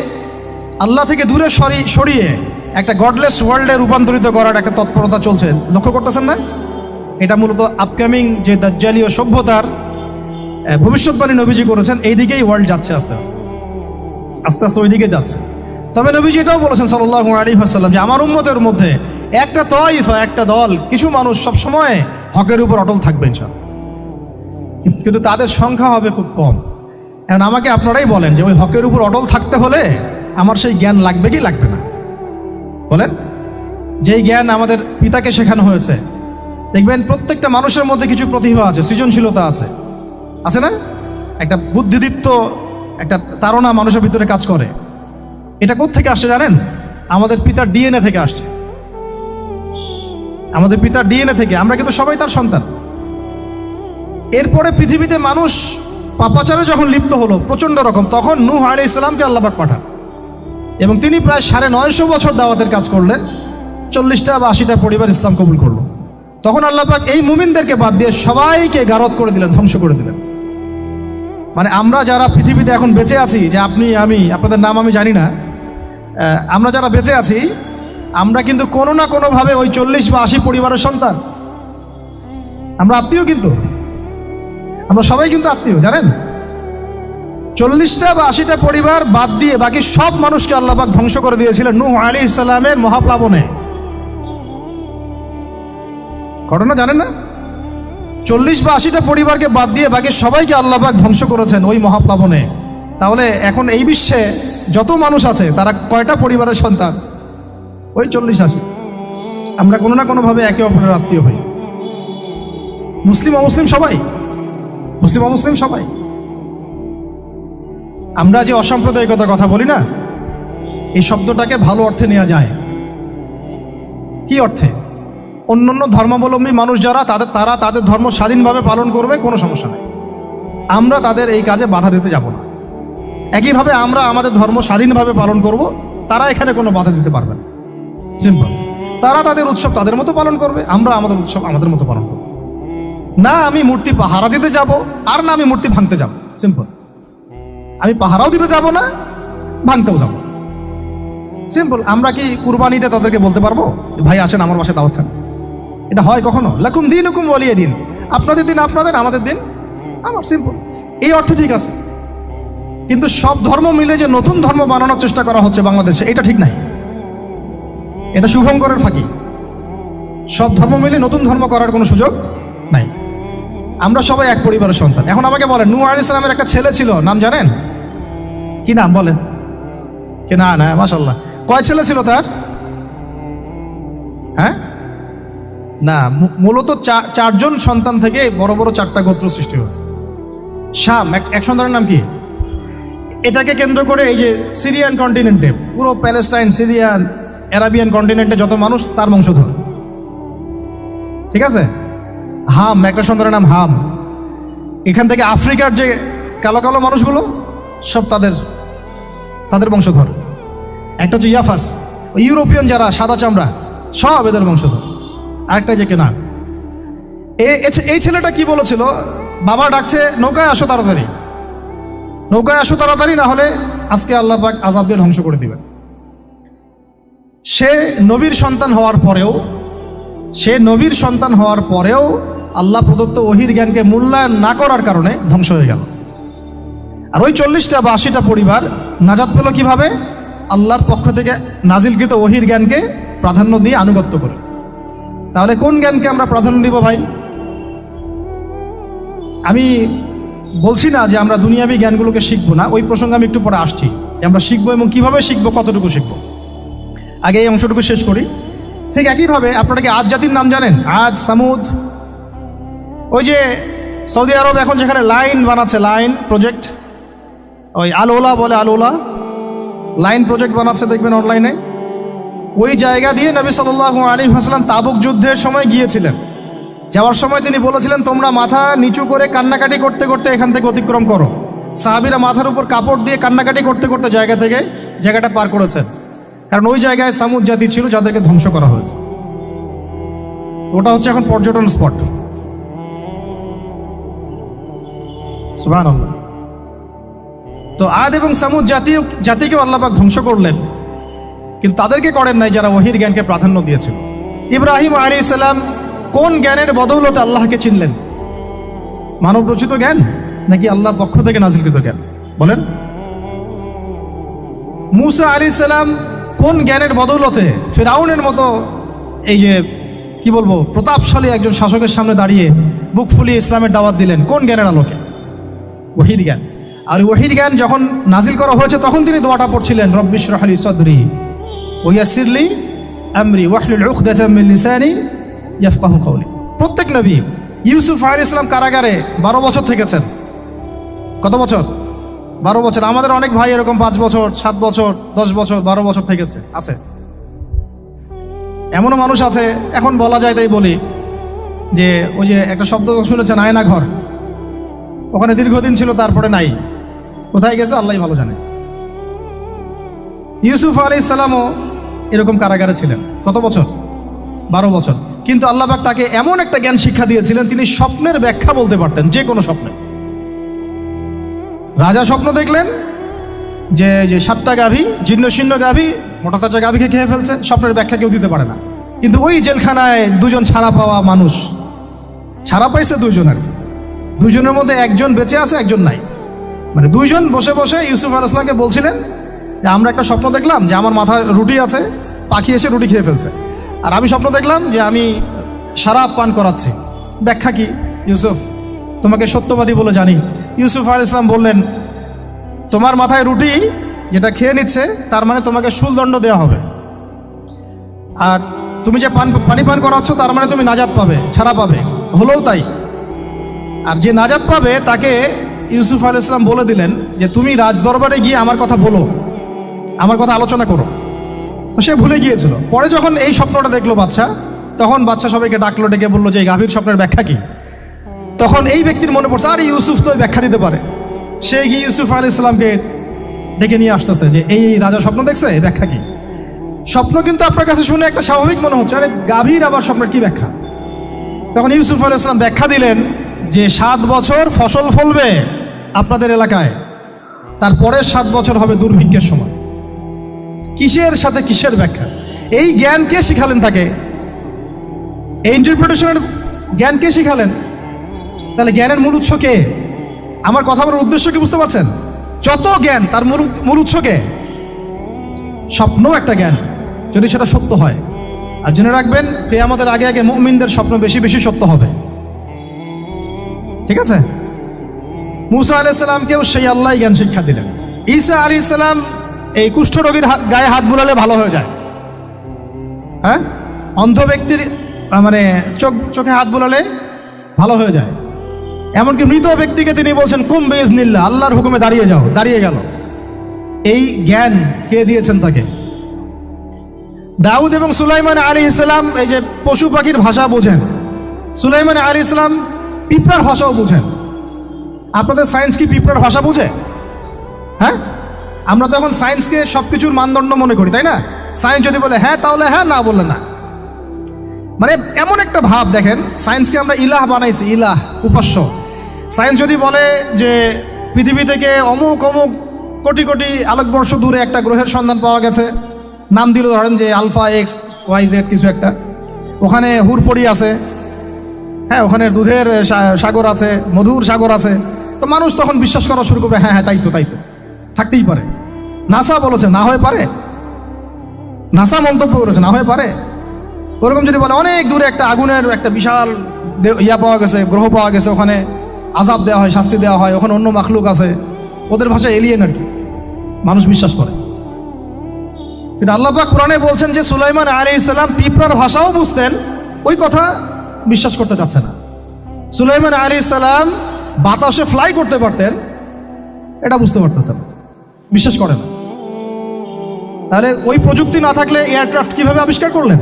আল্লাহ থেকে দূরে সরিয়ে একটা গডলেস ওয়ার্ল্ডে রূপান্তরিত করার একটা তৎপরতা চলছে, লক্ষ্য করতেছেন না? এটা মূলত আপকামিং যে দাজ্জালীয় সভ্যতার ভবিষ্যৎবাণী নবীজি করেছেন, এই দিকেই ওয়ার্ল্ড যাচ্ছে আস্তে আস্তে আস্তে আস্তে ওই দিকে যাচ্ছে। তবে নবীজি এটাও বলেছেন সাল্লাল্লাহু আলাইহি ওয়াসাল্লাম যে আমার উম্মতের মধ্যে একটা তয়ফা, একটা দল, কিছু মানুষ সবসময় হকের উপর অটল থাকবে ইনশাআল্লাহ, কিন্তু তাদের সংখ্যা হবে খুব কম। এখন আমাকে আপনারাই বলেন যে ওই হকের উপর অটল থাকতে হলে আমার সেই জ্ঞান লাগবে কি লাগবে না? বলেন। যেই জ্ঞান আমাদের পিতাকে শেখানো হয়েছে, দেখবেন প্রত্যেকটা মানুষের মধ্যে কিছু প্রতিভা আছে, সৃজনশীলতা আছে, আছে না? একটা বুদ্ধিদীপ্ত একটা তাড়না মানুষের ভিতরে কাজ করে। এটা কোত্থেকে আসছে জানেন? আমাদের পিতার ডিএনএ থেকে আসছে। আমাদের পিতার ডিএনএ থেকে। আমরা কিন্তু সবাই তার সন্তান। এরপরে পৃথিবীতে মানুষ পাপাচারে যখন লিপ্ত হলো প্রচণ্ড রকম, তখন নূহ আলাইহিস সালামকে আল্লাহ পাক পাঠান এবং তিনি প্রায় 950 বছর দাওয়াতের কাজ করলেন। 40টা বা 80টা পরিবার ইসলাম কবুল করলো। তখন আল্লাহ পাক এই মুমিনদেরকে বাদ দিয়ে সবাইকে গারদ করে দিলেন, ধ্বংস করে দিলেন। মানে আমরা যারা পৃথিবীতে এখন বেঁচে আছি, যে আপনি আমি, আপনাদের নাম আমি জানি না, আমরা যারা বেঁচে আছি, আমরা কিন্তু কোনো না কোনোভাবে ওই 40 বা 80 পরিবারের সন্তান। আমরা আত্মীয়, কিন্তু আমরা সবাই কিন্তু আত্মীয়, জানেন? 40টা বা 80টা পরিবার বাদ দিয়ে বাকি সব মানুষকে আল্লাহ পাক ধ্বংস করে দিয়েছিলেন নূহ আলাইহিস সালামের মহাপ্লাবনে। ঘটনা জানেন না? 40 বা 80টা পরিবারকে বাদ দিয়ে বাকি সবাইকে আল্লাহ পাক ধ্বংস করেছেন ওই মহাপ্লাবনে। তাহলে এখন এই বিশ্বে যত মানুষ আছে তারা কয়টা পরিবারের সন্তান? ওই 40-80। আমরা কোনো না কোনোভাবে একে অপরের আত্মীয় হই। মুসলিম অমুসলিম সবাই, মুসলিম অমুসলিম সবাই। আমরা যে অসাম্প্রদায়িকতার কথা বলি না, এই শব্দটাকে ভালো অর্থে নেওয়া যায়। কি অর্থে? অন্যান্য ধর্মাবলম্বী মানুষ যারা, তারা তাদের ধর্ম স্বাধীনভাবে পালন করবে, কোনো সমস্যা নেই। আমরা তাদের এই কাজে বাধা দিতে যাব না। একইভাবে আমরা আমাদের ধর্ম স্বাধীনভাবে পালন করব, তারা এখানে কোনো বাধা দিতে পারবে না। সিম্পল। তারা তাদের উৎসব তাদের মতো পালন করবে, আমরা আমাদের উৎসব আমাদের মতো পালন করব। না আমি মূর্তি পাহারা দিতে যাব, আর না আমি মূর্তি ভাঙতে যাব। সিম্পল। আমি পাহারাও দিতে যাব না, ভাঙতেও যাব। সিম্পল। আমরা কি কুরবানিতে তাদেরকে বলতে পারবো ভাই আসেন আমার বাসায় দাওয়াত খান? এটা হয় কখনো? লাকুম দীনুকুম ওয়ালিয়া দিন। আপনাদের দিন আপনাদের, আমাদের দিন আমার। সিম্পল। এই অর্থে ঠিক আছে, কিন্তু সব ধর্ম মিলে যে নতুন ধর্ম বানানোর চেষ্টা করা হচ্ছে বাংলাদেশে, এটা ঠিক নাই। এটা শুভঙ্করের ফাঁকি। সব ধর্ম মিলে নতুন ধর্ম করার কোনো সুযোগ নাই। আমরা সবাই এক পরিবারের সন্তান। এখন আমাকে বলেন, নূহ আলাইহিস সালামের একটা ছেলে ছিল, নাম জানেন? কি নাম বলেন? কি না? না, মাশাআল্লাহ। কয় ছেলে ছিল তার? হ্যাঁ, না, মূলত 4জন সন্তান থেকে বড় বড় 4টা গোত্র সৃষ্টি হয়েছে। শাম এক সন্তানের নাম কি? এটাকে কেন্দ্র করে এই যে সিরিয়ান কন্টিনেন্টে, পুরো প্যালেস্টাইন, সিরিয়ান, অ্যারাবিয়ান কন্টিনেন্টে যত মানুষ, তার বংশধর। ঠিক আছে? হাম, একটা সন্তানের নাম হাম। এখান থেকে আফ্রিকার যে কালো কালো মানুষগুলো সব তাদের বংশধর। একটা হচ্ছে ইয়াফাস, ইউরোপিয়ান যারা সাদা চামড়া, সব এদের বংশধর। আরেকটা যে কেনান। এই ছেলেটা কি বলেছিল? বাবা ডাকছে, নৌকায় আসো তাড়াতাড়ি। নৌকায় আসো তাড়াতাড়ি, না হলে আজকে আল্লাহ পাক আযাব দিয়ে ধ্বংস করে দিবেন। সে নবীর সন্তান হওয়ার পরেও আল্লাহ প্রদত্ত ওহীর জ্ঞানকে মূল্যায়ন না করার কারণে ধ্বংস হয়ে গেল। আর ওই 40টা বা 80টা পরিবার নাজাত পেল কিভাবে? আল্লাহর পক্ষ থেকে নাজিলকৃত ওহীর জ্ঞানকে প্রাধান্য দিয়ে আনুগত্য করে। তাহলে কোন জ্ঞানকে আমরা প্রাধান্য দিব ভাই? আমি বলছি না যে আমরা দুনিয়াবি জ্ঞানগুলোকে শিখবো না, ওই প্রসঙ্গে আমি একটু পরে আসছি যে আমরা শিখবো এবং কিভাবে শিখবো, কতটুকু শিখবো। আগে এই অংশটুকু শেষ করি। ঠিক একইভাবে আপনারা কি আদ জাতির নাম জানেন? আদ, সামুদ। ওই যে সৌদি আরব এখন যেখানে লাইন বানাচ্ছে, লাইন প্রজেক্ট, ওই আল-ওলা বলে, আল-ওলা লাইন প্রজেক্ট বানাচ্ছে, দেখবেন অনলাইনে। ওই জায়গা দিয়ে নবী সাল্লাল্লাহু আলাইহি ওয়াসাল্লাম তাবুক যুদ্ধের সময় গিয়েছিলেন। যাওয়ার সময় তিনি বলেছিলেন, তোমরা মাথা নিচু করে কান্নাকাটি করতে করতে এখান থেকে অতিক্রম করো। সাহাবীরা মাথার উপর কাপড় দিয়ে কান্নাকাটি করতে করতে জায়গাটা পার করেছেন, কারণ ওই জায়গায় সামুদ জাতি ছিল যাদেরকে ধ্বংস করা হয়েছে। ওটা হচ্ছে এখন পর্যটন স্পট। সুবহানাল্লাহ। তো আদ এবং সামুদ জাতিকেও আল্লাহ পাক ধ্বংস করলেন, কিন্তু তাদেরকে করেন নাই যারা ওহীর জ্ঞানকে প্রাধান্য দিয়েছিল। ইব্রাহিম আলাইহিস সালাম কোন জ্ঞানের বদৌলতে আল্লাহকে চিনলেন? মানব রচিত জ্ঞান নাকি আল্লাহর পক্ষ থেকে নাজিলকৃত জ্ঞান? বলেন। মূসা আলাইহিস সালাম কোন জ্ঞানের বদৌলতে ফিরআউনের মতো এই যে কি বলবো প্রতাপশালী একজন শাসকের সামনে দাঁড়িয়ে বুক ফুলিয়ে ইসলামের দাওয়াত দিলেন? কোন জ্ঞানের আলোকে? ওহীর জ্ঞান। আর ওহীর জ্ঞান যখন নাজিল করা হয়েছে তখন তিনি দোয়াটা পড়ছিলেন, রব্বি ইশরাহ লি সাদরি ওয়া ইয়াসসির লি আমরি ওয়াহলুল উকদাতাম মিন লিসানি ইয়াফকাহু কওলি। প্রত্যেক নবী, ইউসুফ আলাইহিস সালাম কারাগারে 12 বছর থেকেছেন। কত বছর? 12 বছর। আমাদের অনেক ভাই এরকম 5 বছর, 7 বছর, 10 বছর, 12 বছর থেকেছে, আছে। এমনও মানুষ আছে, এখন বলা যায় তাই বলি, যে ওই যে একটা শব্দ শুনেছেন, আয়না ঘর, ওখানে দীর্ঘদিন ছিল, তারপরে নাই, কোথায় গেছে আল্লাহই ভালো জানে। ইউসুফ আলাইহিস সালামও এরকম কারাগারে ছিলেন। কত বছর? 12 বছর। কিন্তু আল্লাহ পাক তাকে এমন একটা জ্ঞান শিক্ষা দিয়েছিলেন, তিনি স্বপ্নের ব্যাখ্যা বলতে পারতেন, যে কোনো স্বপ্নে। রাজা স্বপ্ন দেখলেন যে 7টা গাভী, জীর্ণ শীর্ণ গাভী, মোটা তাজা গাভীকে খেয়ে ফেলছে, স্বপ্নের ব্যাখ্যা কেউ দিতে পারে না। কিন্তু ওই জেলখানায় 2 জন ছাড়া পাওয়া মানুষ, ছাড়া পাইছে 2 জন, আর কি 2 জনের মধ্যে একজন বেঁচে আছে, একজন নাই। মানে 2 জন বসে বসে ইউসুফ আলাইহিস সালামকে বলছিলেন যে আমরা একটা স্বপ্ন দেখলাম যে আমার মাথায় রুটি আছে, পাখি এসে রুটি খেয়ে ফেলছে। আর আমি স্বপ্ন দেখলাম যে আমি শরাব পান করাচ্ছি, ব্যাখ্যা কি? ইউসুফ, তোমাকে সত্যবাদী বলে জানি। ইউসুফ আলাইহিস সালাম বললেন, তোমার মাথায় রুটি যেটা খেয়ে নিচ্ছে, তার মানে তোমাকে শুলদণ্ড দেওয়া হবে। আর তুমি যে পানি পান করাচ্ছ, তার মানে তুমি নাজাত পাবে, ছাড়া পাবে। হলেও তাই। আর যে নাজাত পাবে তাকে ইউসুফ আলাইহিস সালাম বলে দিলেন যে তুমি রাজদরবারে গিয়ে আমার কথা বলো, আমার কথা আলোচনা করো। তো সে ভুলে গিয়েছিল। পরে যখন এই স্বপ্নটা দেখলো বাদশা, তখন বাদশা সবাইকে ডাকলো, ডেকে বললো যে এই গাভীর স্বপ্নের ব্যাখ্যা কি? তখন এই ব্যক্তির মনে পড়ছে, আরে ইউসুফ তো ব্যাখ্যা দিতে পারে। সে গিয়ে ইউসুফ আলাইহিস সালামকে ডেকে নিয়ে আসতেছে যে এই রাজা স্বপ্ন দেখছে, এই ব্যাখ্যা কি? স্বপ্ন কিন্তু আপনার কাছে শুনে একটা স্বাভাবিক মনে হচ্ছে, আরে গাভীর আবার স্বপ্নের কি ব্যাখ্যা? তখন ইউসুফ আলাইহিস সালাম ব্যাখ্যা দিলেন যে 7 বছর ফসল ফলবে আপনাদের এলাকায়, তারপরের 7 বছর হবে দুর্ভিক্ষের সময়। কিসের সাথে কিসের ব্যাখ্যা? এই জ্ঞান কে শিখালেন তাকে? এই ইন্টারপ্রিটেশনের জ্ঞান কে শিখালেন? তাহলে জ্ঞানের মূল উৎস কে? আমার কথা বলার উদ্দেশ্য কি বুঝতে পারছেন? যত জ্ঞান তার মূল উৎস কে? স্বপ্ন একটা জ্ঞান, যদি সেটা সত্য হয়। আর জেনে রাখবেন, কিয়ামতের আগে আগে মুমিনদের স্বপ্ন বেশি বেশি সত্য হবে। ঠিক আছে? মূসা আলাইহিস সালামকেও সেই আল্লাহ জ্ঞান শিক্ষা দিলেন। ঈসা আলাইহিস সালাম এই কুষ্ঠরোগীর গায়ে হাত বুলালে ভালো হয়ে যায়। হ্যাঁ, অন্ধ ব্যক্তির মানে চোখে হাত বুলালে ভালো হয়ে যায়। এমনকি মৃত ব্যক্তিকে তিনি বলছেন কুম বিইজনিল্লাহ, আল্লাহর হুকুমে দাঁড়িয়ে যাও, দাঁড়িয়ে গেল। এই জ্ঞান কে দিয়েছেন তাকে? দাউদ এবং সুলাইমান আলাইহিস সালাম এই যে পশু পাখির ভাষা বোঝেন, সুলাইমান আলাইহিস সালাম পিঁপড়ার ভাষাও বুঝেন। আপনাদের সায়েন্স কি পিঁপড়ার ভাষা বুঝে? হ্যাঁ, আমরা তো এখন সায়েন্সকে সবকিছুর মানদণ্ড মনে করি, তাই না? সায়েন্স যদি বলে হ্যাঁ তাহলে হ্যাঁ, না বললে না। মানে এমন একটা ভাব, দেখেন সায়েন্সকে আমরা ইলাহ বানাইছি, ইলাহ, উপাস্য। সায়েন্স যদি বলে যে পৃথিবী থেকে অমুক অমুক কোটি কোটি আলোকবর্ষ দূরে একটা গ্রহের সন্ধান পাওয়া গেছে, নাম দিল ধরেন যে আলফা এক্স ওয়াই জেড কিছু একটা, ওখানে হুরপড়ি আছে, হ্যাঁ ওখানে দুধের সাগর আছে, মধুর সাগর আছে। তো মানুষ তখন বিশ্বাস করা শুরু করবে, হ্যাঁ হ্যাঁ তাই তো থাকতেই পারে। নাসা বলেছে না হয়ে পারে, নাসা মন্তব্য করেছে না হয়ে পারে। ওরকম যদি বলে অনেক দূরে একটা আগুনের একটা বিশাল ইয়া পাওয়া গেছে, গ্রহ পাওয়া গেছে, ওখানে আযাব দেওয়া হয়, শাস্তি দেওয়া হয়, ওখানে অন্য মাখলুক আছে, ওদের ভাষায় এলিয়েন আর কি, মানুষ বিশ্বাস করে। কিন্তু আল্লাহ পাক কোরআনে বলছেন যে সুলাইমান আলাইহিস সালাম পিঁপড়ার ভাষাও বুঝতেন, ওই কথা বিশ্বাস করতে চাচ্ছে না। সুলাইমান আলাইহিস সালাম বাতাসে ফ্লাই করতে পারতেন, এটা বুঝতে পারতেছেন, বিশ্বাস করে না। তাহলে ওই প্রযুক্তি না থাকলে এয়ারক্রাফট কিভাবে আবিষ্কার করলেন?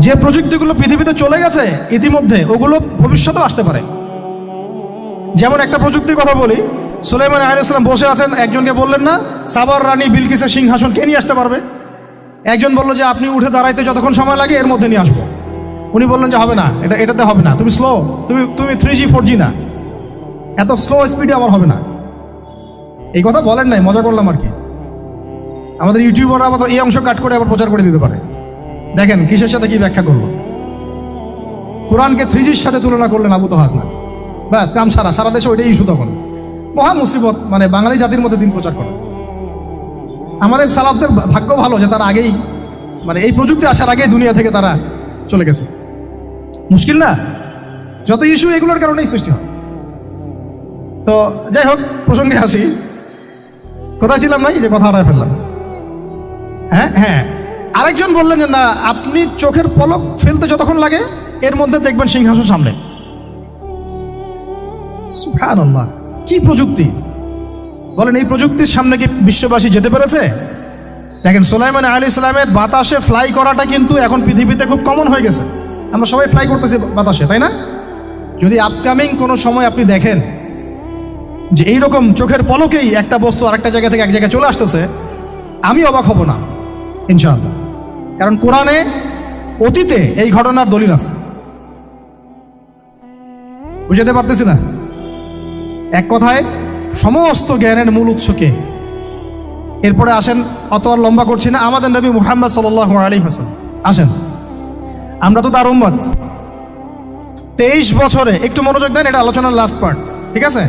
যে প্রযুক্তিগুলো পৃথিবীতে চলে গেছে ইতিমধ্যে, ওগুলো ভবিষ্যতেও আসতে পারে। যেমন একটা প্রযুক্তির কথা বলি, সুলাইমান আলাইহিস সালাম বসে আছেন, একজনকে বললেন না সাবার রানী বিলকিসের সিংহাসন কে নিয়ে আসতে পারবে? একজন বলল যে আপনি উঠে দাঁড়াইতে যতক্ষণ সময় লাগে এর মধ্যে নিয়ে আসবো। উনি বললেন যে হবে না, এটাতে হবে না, তুমি স্লো, তুমি 3G 4G না, এত স্লো স্পিডে আমার হবে না। এই কথা বলেন নাই, মজা করলাম আর কি। আমাদের ইউটিউবাররা আবার এই অংশ কাট করে আবার প্রচার করে দিতে পারে। দেখেন কিসের সাথে কি ব্যাখ্যা করলো, কোরআনকে 3Gর সাথে তুলনা করলেন আবু তহাত না, ব্যাস কাম সারা দেশে ওইটাই ইস্যু। তখন মহা মুসিবত, মানে বাঙালি জাতির মধ্যে দিন প্রচার করে। আমাদের সালাফদের ভাগ্য ভালো যে তারা আগেই, মানে এই প্রযুক্তি আসার আগেই দুনিয়া থেকে তারা চলে গেছে। মুশকিল না, যত ইস্যু এগুলোর কারণেই সৃষ্টি হয়। তো যাই হোক, প্রসঙ্গে আসি, কোথায় ছিলাম ভাই, যে কথা হারায় ফেললাম। হ্যাঁ আরেকজন বললেন যে না, আপনি চোখের পলক ফেলতে যতক্ষণ লাগে এর মধ্যে দেখবেন সিংহাসন সামনে। সুবহানাল্লাহ, কি প্রযুক্তি বলেন! এই প্রযুক্তির সামনে কি বিশ্ববাসী যেতে পেরেছে? দেখেন সুলাইমান আলাইহিস সালামের বাতাসে ফ্লাই করাটা কিন্তু এখন পৃথিবীতে খুব কমন হয়ে গেছে। আমরা সবাই ফ্লাই করতেছি বাতাসে, তাই না? যদি আপকামিং কোনো সময় আপনি দেখেন যে এইরকম চোখের পলকেই একটা বস্তু আরেকটা জায়গা থেকে এক জায়গায় চলে আসতেছে, আমি অবাক হব না ইনশাআল্লাহ। কারণ কোরআনে অতীতে এই ঘটনার দলিল আছে। বুঝাতে পারতেছি না? এক কথায় সমস্ত জ্ঞানের মূল উৎসকে। এরপরে আসেন, অত আর লম্বা করছি না, আমাদের নবী মুহাম্মদ সাল্লাল্লাহু আলাইহি ওয়াসাল্লাম আসেন। আমরা তো তার উম্মত। 23 বছরে, একটু মনোযোগ দেন, এটা আলোচনার লাস্ট পার্ট, ঠিক আছে?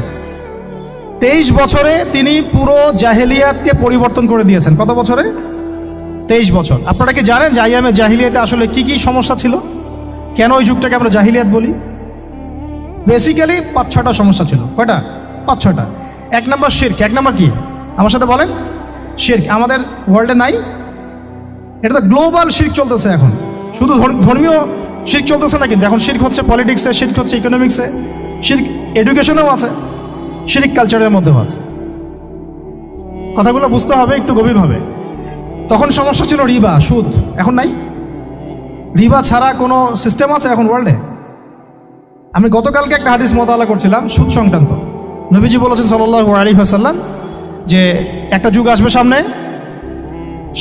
23 বছরে তিনি পুরো জাহেলিয়াতকে পরিবর্তন করে দিয়েছেন। কত বছরে? 23 বছর। আপনারা কি জানেন যে আইয়ামে জাহিলিয়াতে আসলে কি কি সমস্যা ছিল? কেন ওই যুগটাকে আমরা জাহিলিয়াত বলি? বেসিক্যালি 5-6টা সমস্যা ছিল। কয়টা? 5-6টা। 1 নম্বর শিরক। 1 নম্বর কি? আমার সাথে বলেন। শিরক আমাদের ওয়ার্ল্ডে নাই, এটা তো গ্লোবাল শিরক চলতেছে এখন। শুধু ধর্মীয় শিরক চলতেছে না, কিন্তু এখন শিরক হচ্ছে পলিটিক্সে, শিরক হচ্ছে ইকোনমিক্সে, শিরক এডুকেশনেও আছে, শিরক কালচারের মধ্যেও আছে। কথাগুলো বুঝতে হবে একটু গভীরভাবে। তখন সমস্যা ছিল রিবা, সুদ। এখন নাই। রিবা ছাড়া কোনো সিস্টেম আছে এখন ওয়ার্ল্ডে? আমি গতকালকে একটা হাদিস মোতালা করছিলাম সুদ সংক্রান্ত। নবীজি বলেছেন সাল্লাল্লাহু আলাইহি ওয়াসাল্লাম যে একটা যুগ আসবে সামনে,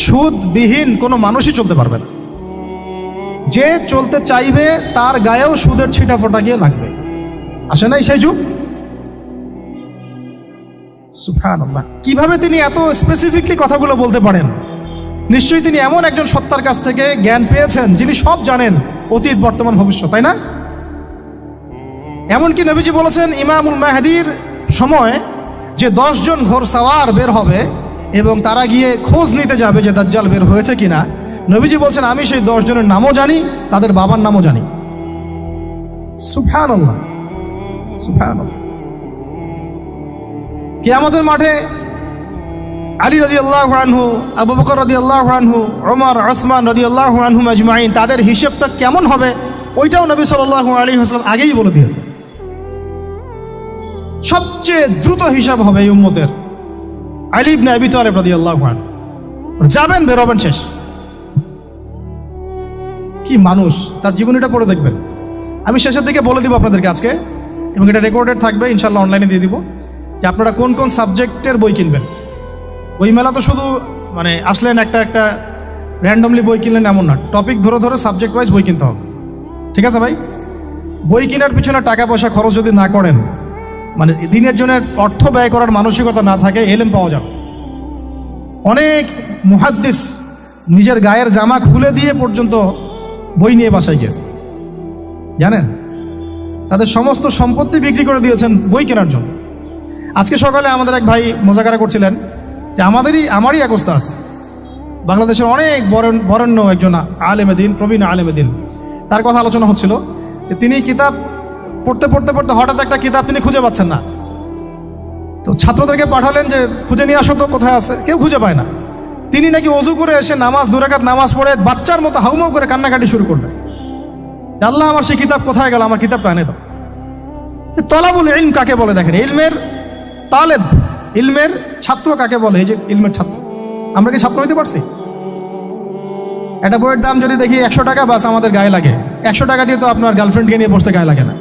সুদবিহীন কোনো মানুষই চলতে পারবে না। যে চলতে চাইবে তার গায়েও সুদের ছিটা ফোটা গিয়ে লাগবে। আসে নাই সেই যুগ? সুবহানাল্লাহ, কিভাবে তিনি এত স্পেসিফিকলি কথাগুলো বলতে পারেন? নিশ্চয়ই তিনি এমন একজন সত্তার কাছ থেকে জ্ঞান পেয়েছেন যিনি সব জানেন, অতীত বর্তমান ভবিষ্যৎ, তাই না? এমনকি নবীজি বলেছেন ইমামুল মাহদির সময় যে 10 জন ঘোড়সাওয়ার বের হবে এবং তারা গিয়ে খোঁজ নিতে যাবে যে দাজ্জাল বের হয়েছে কিনা। নবীজি বলছেন আমি সেই 10 জনের নামও জানি, তাদের বাবার নামও জানি। সুবহানাল্লাহ, সুবহানাল্লাহ। কিয়ামতের মাঠে আলী রাদিয়াল্লাহু আনহু, আবু বকর রাদিয়াল্লাহু আনহু, ওমর, ওসমান রাদিয়াল্লাহু আনহুম আজমাইন, তাদের হিসাবটা কেমন হবে ওইটাও নবী সাল্লাল্লাহু আলাইহি ওয়াসাল্লাম আগেই বলে দিয়েছে। সবচেয়ে দ্রুত হিসাব হবে এই উম্মতের আলী ইবনে আবি তালিব রাদিয়াল্লাহু আনহু। যাবেন, বেরোবেন, শেষ। কি মানুষ, তার জীবনীটা পড়ে দেখবেন। আমি শেষের দিকে বলে দিব আপনাদেরকে আজকে, এবং এটা রেকর্ডেড থাকবে, ইনশাল্লাহ অনলাইনে দিয়ে দিব, যে আপনারা কোন কোন সাবজেক্টের বই কিনবেন। বই মেলা তো শুধু মানে আসলেন একটা র্যান্ডমলি বই কিনলেন এমন না, টপিক ধরে ধরে সাবজেক্ট ওয়াইজ বই কিনতে হবে, ঠিক আছে ভাই? বই কেনার পিছনে টাকা পয়সা খরচ যদি না করেন, মানে দিনের জন্য অর্থ ব্যয় করার মানসিকতা না থাকে, এলেম পাওয়া যাবে। অনেক মুহাদ্দিস নিজের গায়ের জামা খুলে দিয়ে পর্যন্ত বই নিয়ে বাসায় গিয়েছে, জানেন? তাদের সমস্ত সম্পত্তি বিক্রি করে দিয়েছেন বই কেনার জন্য। আজকে সকালে আমাদের এক ভাই মোজাকারা করছিলেন যে আমারই এক ওস্তাদ, বাংলাদেশের অনেক বরেণ্য একজন আলেমে দিন, প্রবীণ আলেমে দিন, তার কথা আলোচনা হচ্ছিল যে তিনি কিতাব পড়তে পড়তে পড়তে হঠাৎ একটা কিতাব তিনি খুঁজে পাচ্ছেন না। তো ছাত্রদেরকে পাঠালেন যে খুঁজে নিয়ে আসো তো, কোথায় আছে, কেউ খুঁজে পায় না। তিনি নাকি অজু করে এসে দু রাকাত নামাজ পড়ে বাচ্চার মতো হাউমাউ করে কান্নাকাটি শুরু করলেন, আল্লাহ আমার সেই কিতাব কোথায় গেল, আমার কিতাবটা এনে দাও। তলাবুল ইলম কাকে বলে দেখেন, ইলমের তালেব, ইলমের ছাত্র কাকে বলে? এই যে ইলমের ছাত্র, আমরা কি ছাত্র হইতে পারছি? একটা বইয়ের দাম যদি দেখি 100 টাকা, বাস আমাদের গায়ে লাগে। 100 টাকা দিয়ে তো আপনার গার্লফ্রেন্ডকে নিয়ে বসতে গায়ে লাগে না,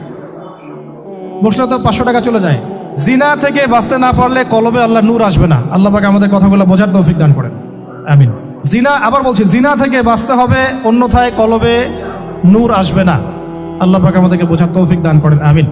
বসলে তো 500 টাকা চলে যায়। জিনা থেকে বাঁচতে না পারলে কলবে আল্লাহ নূর আসবে না। আল্লাহ পাক আমাদের কথাগুলো বোঝার তৌফিক দান করেন, আমিন। জিনা, আবার বলছি, জিনা থেকে বাঁচতে হবে, অন্যথায় কলবে নূর আসবে না। আল্লাহ পাক আমাদেরকে বোঝার তৌফিক দান করেন, আমিন।